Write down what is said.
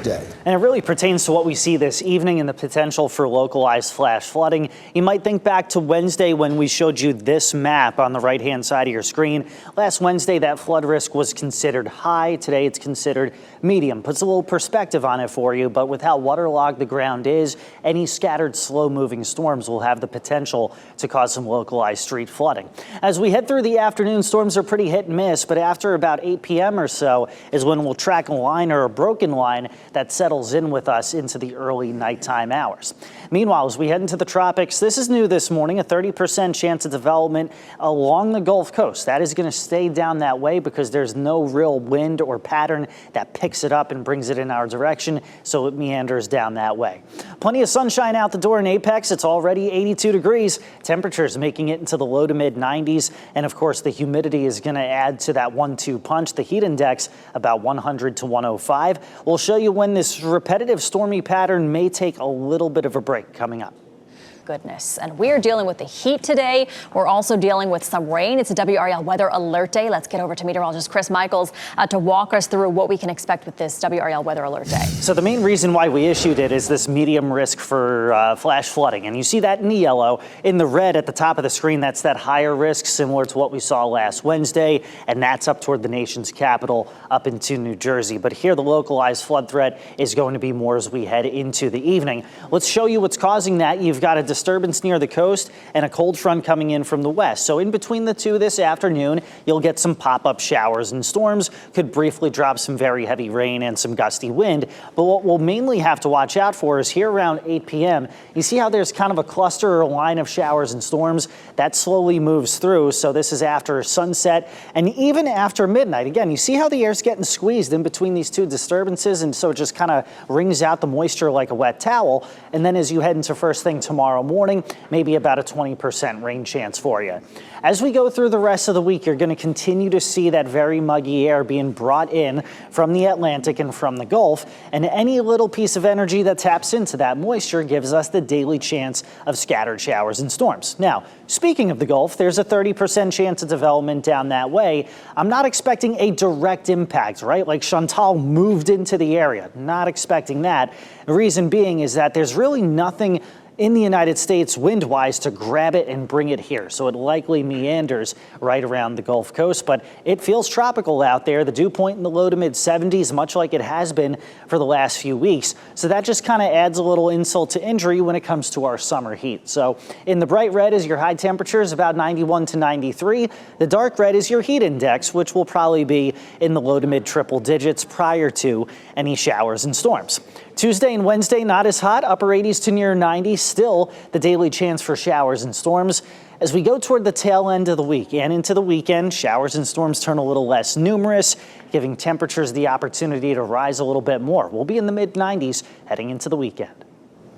day. And it really pertains to what we see this evening and the potential for localized flash flooding. You might think back to Wednesday when we showed you this map on the right-hand side of your screen. Last Wednesday, that flood risk was considered high. Today, it's considered medium. Puts a little perspective on it for you, but with how waterlogged the ground is, any scattered slow-moving storms will have the potential to cause some localized street flooding. As we head through the afternoon, storms are pretty hit and miss, but after about 8 p.m. or so is when we'll track a line or a broken line that settles in with us into the early nighttime hours. Meanwhile, as we head into the tropics, this is new this morning, a 30% chance of development along the Gulf Coast. That is going to stay down that way because there's no real wind or pattern that picks it up and brings it in our direction, so it meanders down that way. Plenty of sunshine out the door in Apex. It's already 82 degrees. Temperatures making it into the low to mid 90s. And of course, the humidity is going to add to that 1-2 punch. The heat index about 100 to 105. We'll show you when this repetitive stormy pattern may take a little bit of a break coming up. Goodness. And we're dealing with the heat today. We're also dealing with some rain. It's a WRAL Weather Alert Day. Let's get over to meteorologist Chris Michaels to walk us through what we can expect with this WRAL Weather Alert Day. So the main reason why we issued it is this medium risk for flash flooding. And you see that in the yellow. In the red at the top of the screen, that's that higher risk, similar to what we saw last Wednesday. And that's up toward the nation's capital, up into New Jersey. But here, the localized flood threat is going to be more as we head into the evening. Let's show you what's causing that. You've got a disturbance near the coast and a cold front coming in from the west. So in between the two this afternoon, you'll get some pop-up showers and storms. Could briefly drop some very heavy rain and some gusty wind. But what we'll mainly have to watch out for is here around 8 p.m. You see how there's kind of a cluster or a line of showers and storms that slowly moves through. So this is after sunset and even after midnight. Again, you see how the air's getting squeezed in between these two disturbances, and so it just kind of wrings out the moisture like a wet towel. And then as you head into first thing tomorrow morning, maybe about a 20% rain chance for you. As we go through the rest of the week, you're going to continue to see that very muggy air being brought in from the Atlantic and from the Gulf, and any little piece of energy that taps into that moisture gives us the daily chance of scattered showers and storms. Now, speaking of the Gulf, there's a 30% chance of development down that way. I'm not expecting a direct impact, right? Like Chantal moved into the area. Not expecting that. The reason being is that there's really nothing in the United States wind-wise to grab it and bring it here. So it likely meanders right around the Gulf Coast, but it feels tropical out there. The dew point in the low to mid 70s, much like it has been for the last few weeks. So that just kind of adds a little insult to injury when it comes to our summer heat. So in the bright red is your high temperatures, about 91 to 93. The dark red is your heat index, which will probably be in the low to mid triple digits prior to any showers and storms. Tuesday and Wednesday, not as hot, upper 80s to near 90s. Still, the daily chance for showers and storms. As we go toward the tail end of the week and into the weekend, showers and storms turn a little less numerous, giving temperatures the opportunity to rise a little bit more. We'll be in the mid 90s heading into the weekend.